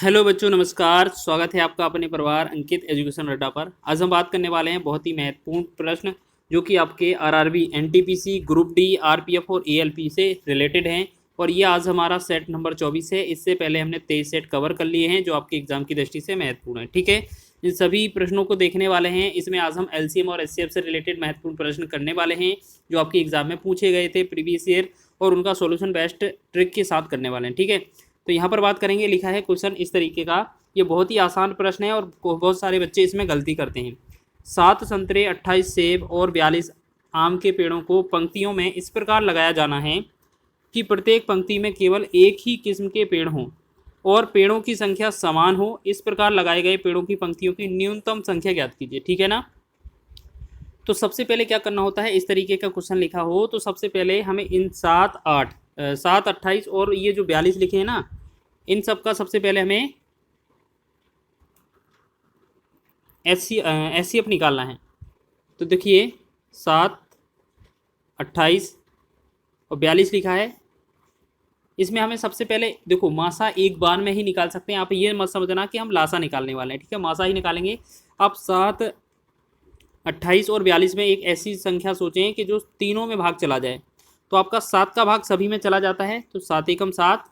Hello बच्चों, नमस्कार। स्वागत है आपका अपने परिवार अंकित एजुकेशन अड्डा पर। आज हम बात करने वाले हैं बहुत ही महत्वपूर्ण प्रश्न जो कि आपके RRB, NTPC, group D, RPF और एएलपी से रिलेटेड हैं। और ये आज हमारा सेट नंबर 24 है। इससे पहले हमने 23 सेट कवर कर लिए हैं जो आपके एग्जाम की दृष्टि से महत्वपूर्ण है। ठीक है, इन सभी प्रश्नों को देखने वाले हैं। इसमें आज हम एलसीएम और एचसीएफ से रिलेटेड महत्वपूर्ण प्रश्न करने वाले हैं जो आपके एग्जाम में पूछे गए थे प्रीवियस ईयर, और उनका सोल्यूशन बेस्ट ट्रिक के साथ करने वाले हैं। ठीक है, तो यहाँ पर बात करेंगे। लिखा है क्वेश्चन इस तरीके का, ये बहुत ही आसान प्रश्न है और बहुत सारे बच्चे इसमें गलती करते हैं। 7 संतरे, 28 सेब और 42 आम के पेड़ों को पंक्तियों में इस प्रकार लगाया जाना है कि प्रत्येक पंक्ति में केवल एक ही किस्म के पेड़ हों और पेड़ों की संख्या समान हो। इस प्रकार लगाए गए पेड़ों की पंक्तियों की न्यूनतम संख्या ज्ञात कीजिए। ठीक है ना। तो सबसे पहले क्या करना होता है, इस तरीके का क्वेश्चन लिखा हो तो सबसे पहले हमें इन 7, 28 और ये जो 42 लिखे हैं ना, इन सब का सबसे पहले हमें एचसीएफ निकालना है। तो देखिए 7, 28 और 42 लिखा है। इसमें हमें सबसे पहले देखो मासा एक बार में ही निकाल सकते हैं। आप ये मत समझना कि हम लासा निकालने वाले हैं। ठीक है, मासा ही निकालेंगे। आप 7, 28 और 42 में एक ऐसी संख्या सोचें कि जो तीनों में भाग चला जाए। तो आपका 7 का भाग सभी में चला जाता है, तो 7 एकम 7,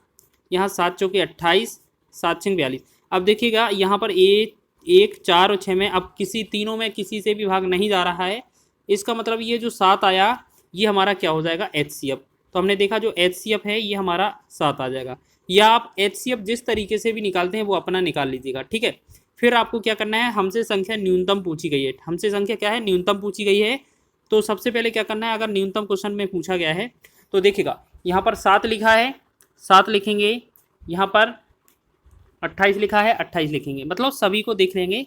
यहाँ 7 चौके 28, 7 छंग 42। अब देखिएगा यहाँ पर 1, 4 और 6 में अब किसी तीनों में किसी से भी भाग नहीं जा रहा है। इसका मतलब ये जो 7 आया ये हमारा क्या हो जाएगा, एचसीएफ। तो हमने देखा जो एचसीएफ है ये हमारा 7 आ जाएगा। या आप एचसीएफ जिस तरीके से भी निकालते हैं वो अपना निकाल लीजिएगा। ठीक है, फिर आपको क्या करना है, हमसे संख्या न्यूनतम पूछी गई है। हमसे संख्या क्या है, न्यूनतम पूछी गई है। तो सबसे पहले क्या करना है, अगर न्यूनतम क्वेश्चन में पूछा गया है तो देखिएगा यहाँ पर 7 लिखा है, 7 लिखेंगे। यहाँ पर 28 लिखा है, 28 लिखेंगे। मतलब सभी को देख लेंगे।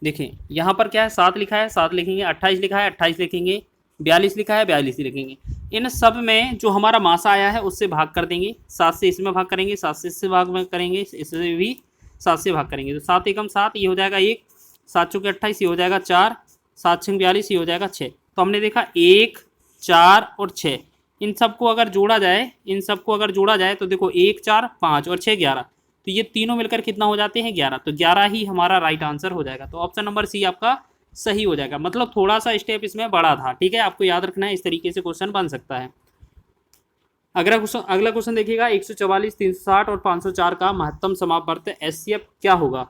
देखें यहाँ पर क्या है, 7 लिखा है, 7 लिखेंगे। 28 लिखा है, 28 लिखेंगे। 42 लिखा है, 42 लिखेंगे। इन सब में जो हमारा मासा आया है उससे भाग कर देंगे। 7 से इसमें भाग करेंगे, 7 से इससे भाग में करेंगे, इससे भी 7 से भाग करेंगे। तो 7 एकम 7 ये हो जाएगा 1, 7 चौके 28 ये हो जाएगा 4, 7 छंग 42 ये हो जाएगा 6। तो हमने देखा 1, 4 और 6, इन सबको अगर जोड़ा जाए, तो देखो 1, 4, 5 और 6, 11। तो ये तीनों मिलकर कितना हो जाते हैं, 11। तो 11 ही हमारा राइट आंसर हो जाएगा। तो ऑप्शन नंबर सी आपका सही हो जाएगा। मतलब थोड़ा सा स्टेप इसमें बड़ा था। ठीक है, आपको याद रखना है, इस तरीके से क्वेश्चन बन सकता है। अगला क्वेश्चन देखिएगा, 144, 360 और 504 का महत्तम समापवर्त एचसीएफ क्या होगा।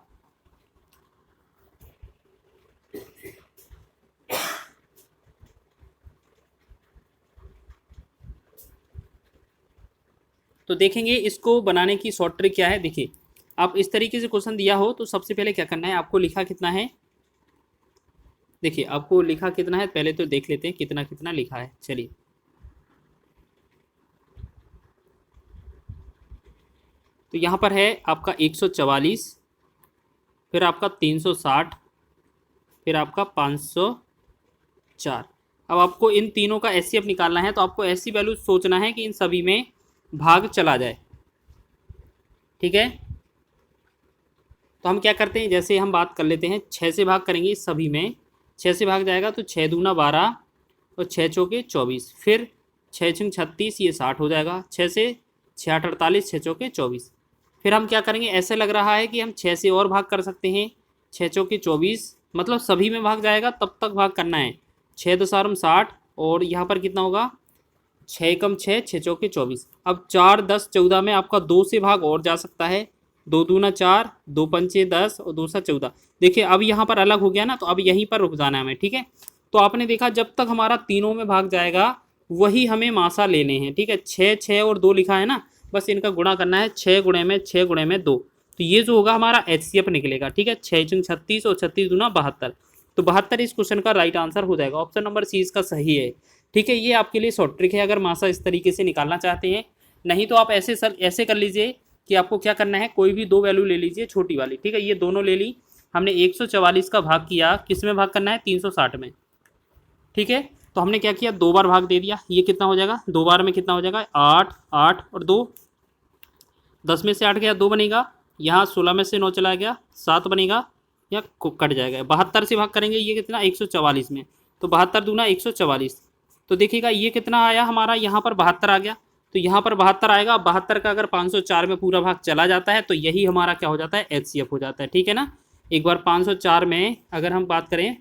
तो देखेंगे इसको बनाने की शॉर्ट ट्रिक क्या है। देखिए आप इस तरीके से क्वेश्चन दिया हो तो सबसे पहले क्या करना है, आपको लिखा कितना है। देखिए आपको लिखा कितना है पहले तो देख लेते हैं कितना कितना लिखा है। चलिए तो यहाँ पर है आपका 144, फिर आपका 360, फिर आपका 504। अब आपको इन तीनों का एचसीएफ निकालना है। तो आपको ऐसी वैल्यू सोचना है कि इन सभी में भाग चला जाए। ठीक है, तो हम क्या करते हैं, जैसे हम बात कर लेते हैं 6 से भाग करेंगे सभी में। 6 से भाग जाएगा तो 6 दूना 12 और 6 चौके 24, फिर 6 छंग 36 ये 60 हो जाएगा। 6 से 6 8 48, 6 चौके 24। फिर हम क्या करेंगे, ऐसे लग रहा है कि हम 6 से और भाग कर सकते हैं। 6 चौके 24, मतलब सभी में भाग जाएगा तब तक भाग करना है। 6 दसारम 60 और यहाँ पर कितना होगा, 6 एकम 6, 6 चौके 24। अब 4, 10, 14 में आपका 2 से भाग और जा सकता है। 2 दूना 4, 2 पंचे 10 और 2 सा 14। देखिए अब यहाँ पर अलग हो गया ना, तो अब यहीं पर रुक जाना है हमें। ठीक है, तो आपने देखा जब तक हमारा तीनों में भाग जाएगा वही हमें मासा लेने हैं। ठीक है, 6, 6 और 2 लिखा है ना, बस इनका गुणा करना है। 6 गुणे में 6 गुणे में 2, तो ये जो होगा हमारा एचसीएफ निकलेगा। ठीक है, 6 छंग 36 और 36 दूना 72। तो 72 इस क्वेश्चन का राइट आंसर हो जाएगा। ऑप्शन नंबर सी इसका सही है। ठीक है, ये आपके लिए शॉर्ट ट्रिक है अगर मासा इस तरीके से निकालना चाहते हैं। नहीं तो आप ऐसे कर लीजिए कि आपको क्या करना है, कोई भी 2 वैल्यू ले लीजिए छोटी वाली। ठीक है, ये दोनों ले ली हमने। 144 का भाग किया, किस में भाग करना है, 360 में। ठीक है, तो हमने क्या किया, 2 बार भाग दे दिया। ये कितना हो जाएगा, 2 बार में कितना हो जाएगा, 8, 8 और 2, 10 में से 8 गया 2 बनेगा। यहाँ 16 में से 9 चला गया 7 बनेगा, या कट जाएगा। 72 से भाग करेंगे, ये कितना 144 में, तो 72 दूना 144। तो देखिएगा ये कितना आया हमारा, यहाँ पर 72 आ गया। तो यहाँ पर 72 आएगा। 72 का अगर 504 में पूरा भाग चला जाता है तो यही हमारा क्या हो जाता है, HCF हो जाता है। ठीक है ना। एक बार 504 में अगर हम बात करें,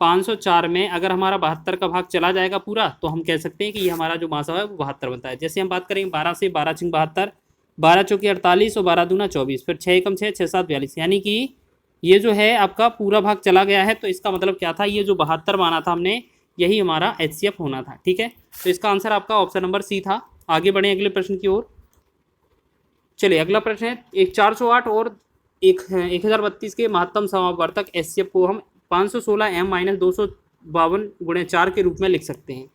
504 में अगर हमारा 72 का भाग चला जाएगा पूरा, तो हम कह सकते हैं कि ये हमारा जो मासा है वो 72 बनता है। जैसे हम बात करें 12 से, 12 छिंग 72, 12 चौकी 48 और 12 दूना 24, फिर 6 एकम 6, 6 7 42, यानी कि ये जो है आपका पूरा भाग चला गया है। तो इसका मतलब क्या था, ये जो 72 माना था हमने, यही हमारा HCF होना था। ठीक है, तो इसका आंसर आपका ऑप्शन नंबर सी था। आगे बढ़े अगले प्रश्न की ओर। चलिए अगला प्रश्न है, एक 408 और 1032 के महत्तम समावर्तक HCF को हम 516 m माइनस 252 गुणे 4 के रूप में लिख सकते हैं।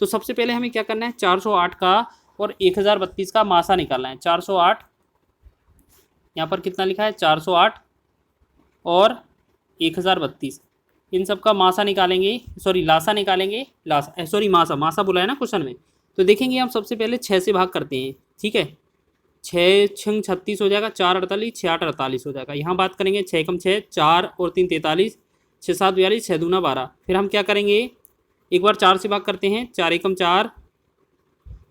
तो सबसे पहले हमें क्या करना है, 408 का और 1032 का मासा निकालना है। 408 यहाँ पर कितना लिखा है, 408 और 1032, इन सब का मासा निकालेंगे, सॉरी लासा निकालेंगे, लासा सॉरी मासा बुला है ना क्वेश्चन में। तो देखेंगे हम सबसे पहले 6 से भाग करते हैं। ठीक है, 6 छंग 36 हो जाएगा, 4 48, 6 8 48 हो जाएगा। यहाँ बात करेंगे 6 कम 6, 4 और 3 43, 6 7 42, 6 दूना 12। फिर हम क्या करेंगे, एक बार 4 से भाग करते हैं, 4 एकम 4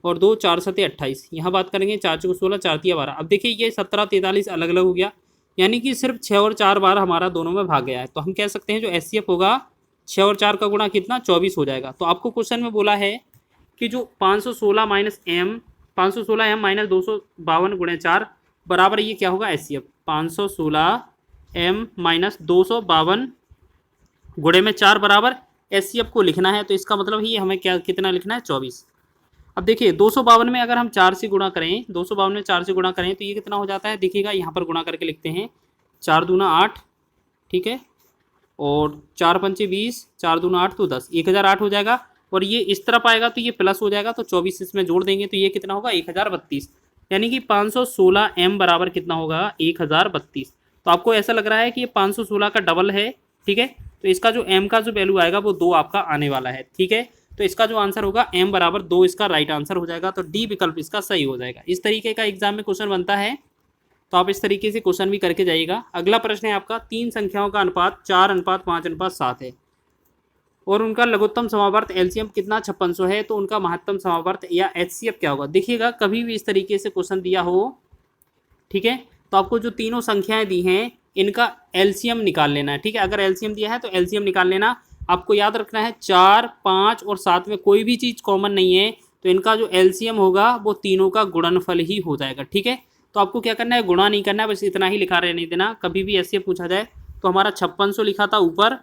और 2, 4 सते 28। यहाँ बात करेंगे 4 चौको 16, 4 तिया 12। अब देखिए ये 17 43 अलग अलग हो गया, यानी कि सिर्फ 6 और 4 बार हमारा दोनों में भाग गया है। तो हम कह सकते हैं जो HCF होगा 6 और 4 का गुणा कितना, 24 हो जाएगा। तो आपको क्वेश्चन में बोला है कि जो 516 m माइनस 252 गुणे 4 बराबर ये क्या होगा, HCF 516 m माइनस 252 गुणे में 4 बराबर HCF को लिखना है। तो इसका मतलब ही हमें क्या कितना लिखना है, 24। अब देखिए 252 में अगर हम 4 से गुणा करें, 252 में 4 से गुणा करें तो ये कितना हो जाता है, देखिएगा यहाँ पर गुणा करके लिखते हैं, 4 दूना 8, ठीक है, और 4 पंचे 20, 4 दूना 8 तो 10, 1008 हो जाएगा। और ये इस तरफ आएगा तो ये प्लस हो जाएगा, तो 24 इसमें जोड़ देंगे तो ये कितना होगा, 1032, यानी कि 516 m बराबर कितना होगा, 1032। तो आपको ऐसा लग रहा है कि ये 516 का डबल है। ठीक है, तो इसका जो m का जो वैल्यू आएगा वो 2 आपका आने वाला है। ठीक है, तो इसका जो आंसर होगा m बराबर 2, इसका राइट आंसर हो जाएगा। तो डी विकल्प इसका सही हो जाएगा। इस तरीके का एग्जाम में क्वेश्चन बनता है, तो आप इस तरीके से क्वेश्चन भी करके जाइएगा। अगला प्रश्न है आपका, 3 संख्याओं का अनुपात 4:5:7 है और उनका लघुत्तम समावर्त LCM कितना 5600 है, तो उनका महत्तम समावर्त या HCF क्या होगा। देखिएगा कभी भी इस तरीके से क्वेश्चन दिया हो, ठीक है, तो आपको जो तीनों संख्याएं दी हैं इनका LCM निकाल लेना है। ठीक है, अगर LCM दिया है तो LCM निकाल लेना। आपको याद रखना है 4, 5 और 7 में कोई भी चीज़ कॉमन नहीं है, तो इनका जो LCM होगा वो तीनों का गुणनफल ही हो जाएगा। ठीक है, तो आपको क्या करना है, गुणा नहीं करना है, बस इतना ही लिखा रहने देना। कभी भी ऐसे पूछा जाए तो हमारा 5600 लिखा था ऊपर,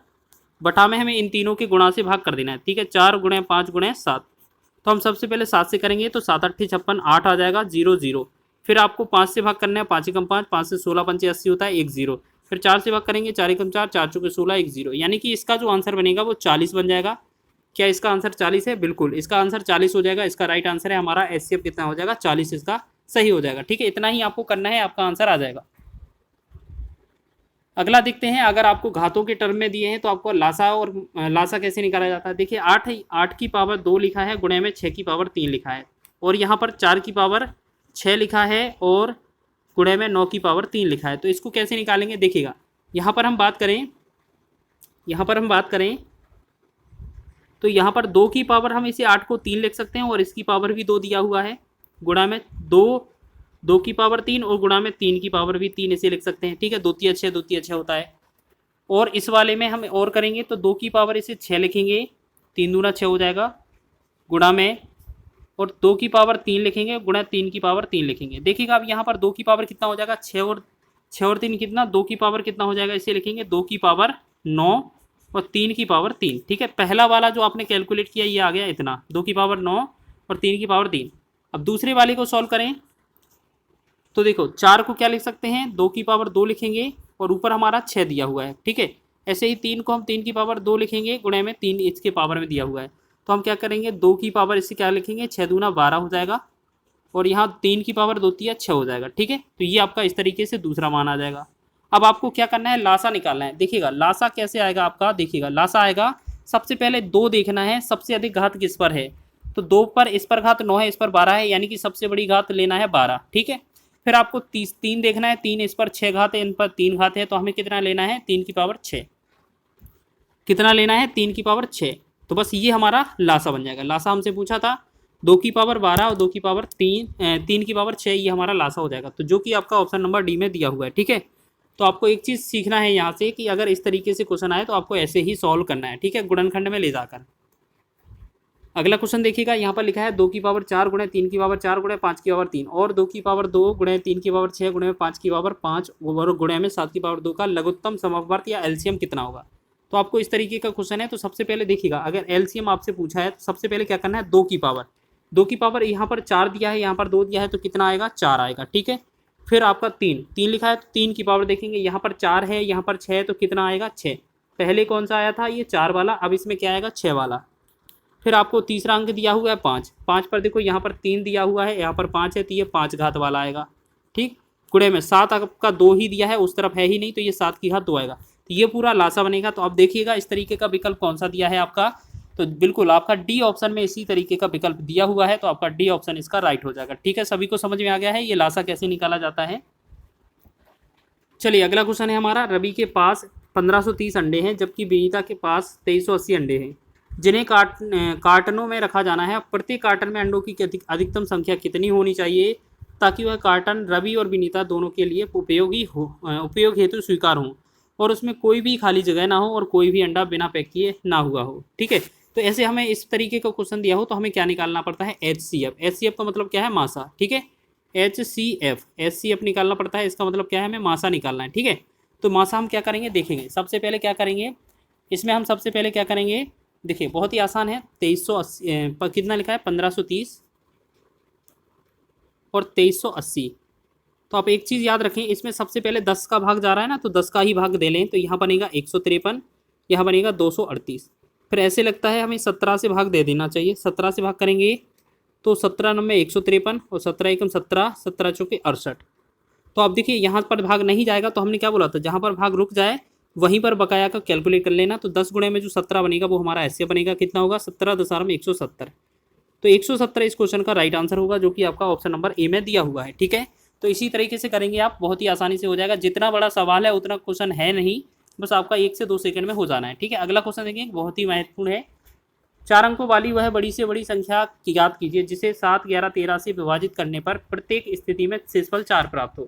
बटा में हमें इन तीनों के गुणा से भाग कर देना है। ठीक है, 4 गुणे 5 गुणे 7, तो हम सबसे पहले 7 से करेंगे तो 7 8 56, 8 आ जाएगा, 0 0। फिर आपको 5 से भाग करना है, 5 एकम 5, 5 से 16 पंचे 80 होता है, 1 0। फिर 4 से भाग करेंगे, 4 एकम 4, 4 चौके 16, 1 0, यानी कि इसका जो आंसर बनेगा वो 40 बन जाएगा। क्या इसका आंसर 40 है, बिल्कुल इसका आंसर 40 हो जाएगा। इसका राइट आंसर है हमारा HCF कितना हो जाएगा, 40 इसका सही हो जाएगा। ठीक है, इतना ही आपको करना है, आपका आंसर आ जाएगा। अगला देखते हैं, अगर आपको घातों के टर्म में दिए हैं तो आपको लासा और लासा कैसे निकाला जाता है। देखिए 8 की पावर 2 लिखा है, गुणे में 6 की पावर 3 लिखा है, और यहाँ पर 4 की पावर 6 लिखा है और गुणे में 9 की पावर 3 लिखा है। तो इसको कैसे निकालेंगे, देखिएगा यहाँ पर हम बात करें तो यहाँ पर 2 की पावर हम इसे 8 को 3 लिख सकते हैं, और इसकी पावर भी 2 दिया हुआ है, गुणा में 2 की पावर 3 और गुणा में 3 की पावर भी 3 इसे लिख सकते हैं। ठीक है, 2 तिया 6, 2 तिया 6 होता है। और इस वाले में हम और करेंगे तो 2 की पावर इसे 6 लिखेंगे, 3 दूना 6 हो जाएगा, गुणा में, और 2 की पावर 3 लिखेंगे, गुणा 3 की पावर 3 लिखेंगे। देखिएगा अब यहाँ पर 2 की पावर कितना हो जाएगा, 6 और 3 कितना, 2 की पावर कितना हो जाएगा, इसे लिखेंगे 2 की पावर 9 और 3 की पावर 3। ठीक है, पहला वाला जो आपने कैलकुलेट किया ये आ गया इतना, 2 की पावर 9 और 3 की पावर 3। अब दूसरे वाले को सॉल्व करें तो देखो 4 को क्या लिख सकते हैं, 2 की पावर 2 लिखेंगे, और ऊपर हमारा 6 दिया हुआ है। ठीक है, ऐसे ही 3 को हम 3 की पावर 2 लिखेंगे, गुणे में 3 इसके पावर में दिया हुआ है। तो हम क्या करेंगे, 2 की पावर इससे क्या लिखेंगे, 6 दूना 12 हो जाएगा, और यहाँ 3 की पावर 2 तिया 6 हो जाएगा। ठीक है, तो ये आपका इस तरीके से दूसरा मान आ जाएगा। अब आपको क्या करना है, लासा निकालना है। देखिएगा लासा कैसे आएगा आपका, देखिएगा लासा आएगा, सबसे पहले 2 देखना है, सबसे अधिक घात किस पर है, तो 2 पर, इस पर घात 9 है, इस पर 12 है, यानी कि सबसे बड़ी घात लेना है 12। ठीक है, फिर आपको 3 देखना है, 3 इस पर 6 घात है, इन पर 3 घात है, तो हमें कितना लेना है, 3 की पावर 6, कितना लेना है, 3 की पावर 6। तो बस ये हमारा लासा बन जाएगा। लासा हमसे पूछा था 2 की पावर 12 और 2 की पावर 3 की पावर 6 ये हमारा लासा हो जाएगा। तो जो कि आपका ऑप्शन नंबर डी में दिया हुआ है। ठीक है, तो आपको एक चीज़ सीखना है यहाँ से कि अगर इस तरीके से क्वेश्चन आए तो आपको ऐसे ही सॉल्व करना है। ठीक है, गुणनखंड में ले जाकर। अगला क्वेश्चन देखिएगा, यहाँ पर लिखा है 2 की पावर 4 गुणे 3 की पावर 4 गुणे 5 की पावर 3 और 2 की पावर 2 गुणे 3 की पावर 6 गुणे 5 की पावर 5 और गुणे में 7 की पावर 2 का लघुत्तम समवर्त या एलसीएम कितना होगा। तो आपको इस तरीके का क्वेश्चन है। तो सबसे पहले देखिएगा, अगर एलसीएम आपसे पूछा है तो सबसे पहले क्या करना है, 2 की पावर यहाँ पर 4 दिया है, यहाँ पर 2 दिया है, तो कितना आएगा, 4 आएगा। ठीक है, फिर आपका 3 लिखा है तो 3 की पावर देखेंगे, यहाँ पर 4 है, यहाँ पर 6 है, तो कितना आएगा, 6। पहले कौन सा आया था, ये 4 वाला, अब इसमें क्या आएगा, 6 वाला। फिर आपको तीसरा अंक दिया हुआ है 5 पर देखो यहाँ पर 3 दिया हुआ है, यहाँ पर 5 है, तो ये 5 घात वाला आएगा। ठीक, गुणे में 7 आपका 2 ही दिया है, उस तरफ है ही नहीं, तो ये 7 की घात 2 आएगा। तो ये पूरा लासा बनेगा। तो आप देखिएगा इस तरीके का विकल्प कौन सा दिया है आपका, तो बिल्कुल आपका डी ऑप्शन में इसी तरीके का विकल्प दिया हुआ है, तो आपका डी ऑप्शन इसका राइट हो जाएगा। ठीक है, सभी को समझ में आ गया है ये लासा कैसे निकाला जाता है। चलिए अगला क्वेश्चन है हमारा, रवि के पास 1530 अंडे हैं जबकि विनीता के पास 2380 अंडे हैं, जिन्हें कार्टनों में रखा जाना है। प्रत्येक कार्टन में अंडों की अधिकतम संख्या कितनी होनी चाहिए ताकि वह कार्टन रवि और विनीता दोनों के लिए उपयोग हेतु स्वीकार हो और उसमें कोई भी खाली जगह ना हो और कोई भी अंडा बिना पैक किए ना हुआ हो। ठीक है, तो ऐसे हमें इस तरीके का क्वेश्चन दिया हो तो हमें क्या निकालना पड़ता है, HCF का मतलब क्या है, मासा। ठीक है, HCF निकालना पड़ता है, इसका मतलब क्या है, हमें मासा निकालना है। ठीक है, तो मासा हम क्या करेंगे, देखेंगे सबसे पहले क्या करेंगे, इसमें हम सबसे पहले क्या करेंगे, देखिए बहुत ही आसान है। 2380 कितना लिखा है, 1530 और 2380। तो आप एक चीज़ याद रखें, इसमें सबसे पहले 10 का भाग जा रहा है ना, तो 10 का ही भाग दे लें, तो यहाँ बनेगा 153, यहाँ बनेगा 238। फिर ऐसे लगता है हमें 17 से भाग दे देना चाहिए। 17 से भाग करेंगे तो 17 9 153 और 17 एकम 17, 17 चौके 68। तो आप देखिए यहाँ पर भाग नहीं जाएगा, तो हमने क्या बोला था, जहाँ पर भाग रुक जाए वहीं पर बकाया का कैलकुलेट कर लेना। तो 10 गुणे में जो 17 बनेगा वो हमारा ऐसे बनेगा, कितना होगा, 17.170। तो 170 इस क्वेश्चन का राइट आंसर होगा, जो कि आपका ऑप्शन नंबर ए में दिया हुआ है। ठीक है, तो इसी तरीके से करेंगे आप, बहुत ही आसानी से हो जाएगा। जितना बड़ा सवाल है उतना क्वेश्चन है नहीं, बस आपका 1 से 2 सेकंड में हो जाना है। ठीक है, अगला क्वेश्चन देखिए, बहुत ही महत्वपूर्ण है। 4 अंकों वाली वह बड़ी से बड़ी संख्या की याद कीजिए जिसे 7, 11, 13 से विभाजित करने पर प्रत्येक स्थिति में शेषफल 4 प्राप्त हो।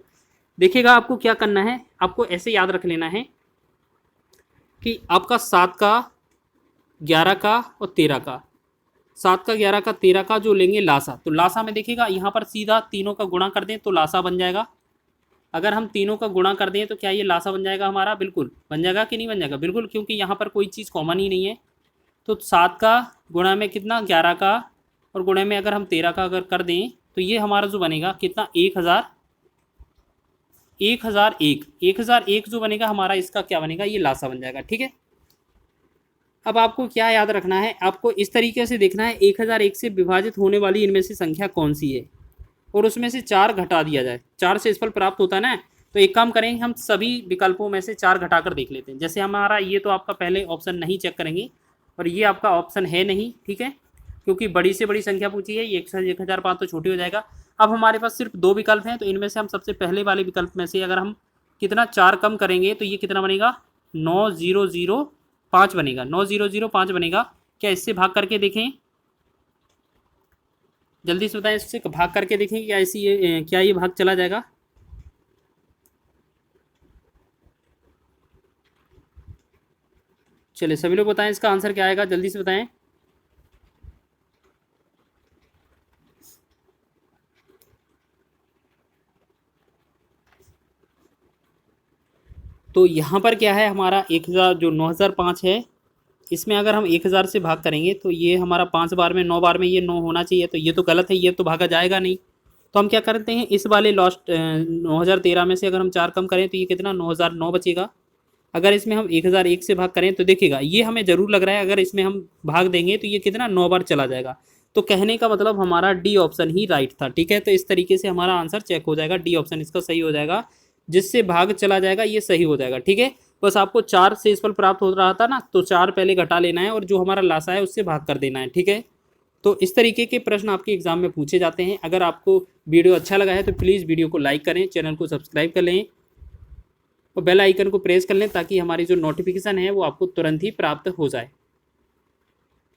देखिएगा आपको क्या करना है, आपको ऐसे याद रख लेना है कि आपका 7 का 11 का और 13 का, 7 का 11 का 13 का जो लेंगे लासा, तो लासा में देखिएगा यहाँ पर सीधा तीनों का गुणा कर दें तो लासा बन जाएगा। अगर हम तीनों का गुणा कर दें तो क्या ये लासा बन जाएगा हमारा, बिल्कुल बन जाएगा कि नहीं बन जाएगा, बिल्कुल, क्योंकि यहाँ पर कोई चीज़ कॉमन ही नहीं है। तो 7 का गुणा में कितना, 11 का, और गुणे में अगर हम 13 का अगर कर दें तो ये हमारा जो बनेगा कितना, 1001 जो बनेगा हमारा, इसका क्या बनेगा, ये लासा बन जाएगा। ठीक है, अब आपको क्या याद रखना है, आपको इस तरीके से देखना है 1001 से विभाजित होने वाली इनमें से संख्या कौन सी है और उसमें से 4 घटा दिया जाए। 4 से शेषफल प्राप्त होता है ना, तो एक काम करेंगे, हम सभी विकल्पों में से 4 घटाकर देख लेते हैं। जैसे हमारा ये तो आपका पहले ऑप्शन नहीं चेक करेंगे और ये आपका ऑप्शन है नहीं। ठीक है, क्योंकि बड़ी से बड़ी संख्या पूछी है, ये 1005 तो छोटी हो जाएगा। अब हमारे पास सिर्फ 2 विकल्प हैं, तो इनमें से हम सबसे पहले वाले विकल्प में से अगर हम कितना 4 कम करेंगे तो ये कितना बनेगा, 9005 बनेगा, 9005 बनेगा। क्या इससे भाग करके देखें, जल्दी से बताएं, इससे भाग करके देखें क्या क्या ये भाग चला जाएगा। चलिए सभी लोग बताएं इसका आंसर क्या आएगा, जल्दी से बताएं। तो यहाँ पर क्या है हमारा 1000 जो 9005 है, इसमें अगर हम 1000 से भाग करेंगे तो ये हमारा 5 बार में 9 बार में ये 9 होना चाहिए, तो ये तो गलत है, ये तो भागा जाएगा नहीं। तो हम क्या करते हैं, इस वाले लास्ट 9013 में से अगर हम 4 कम करें तो ये कितना 9009 बचेगा। अगर इसमें हम 1001 से भाग करें तो देखिएगा ये हमें ज़रूर लग रहा है अगर इसमें हम भाग देंगे तो ये कितना 9 बार चला जाएगा। तो कहने का मतलब हमारा डी ऑप्शन ही राइट था। ठीक है, तो इस तरीके से हमारा आंसर चेक हो जाएगा, डी ऑप्शन इसका सही हो जाएगा, जिससे भाग चला जाएगा ये सही हो जाएगा। ठीक है, बस आपको 4 शेषफल प्राप्त हो रहा था ना, तो 4 पहले घटा लेना है और जो हमारा लासा है उससे भाग कर देना है। ठीक है, तो इस तरीके के प्रश्न आपके एग्जाम में पूछे जाते हैं। अगर आपको वीडियो अच्छा लगा है तो प्लीज़ वीडियो को लाइक करें, चैनल को सब्सक्राइब कर लें और बेल आइकन को प्रेस कर लें ताकि हमारी जो नोटिफिकेशन है वो आपको तुरंत ही प्राप्त हो जाए।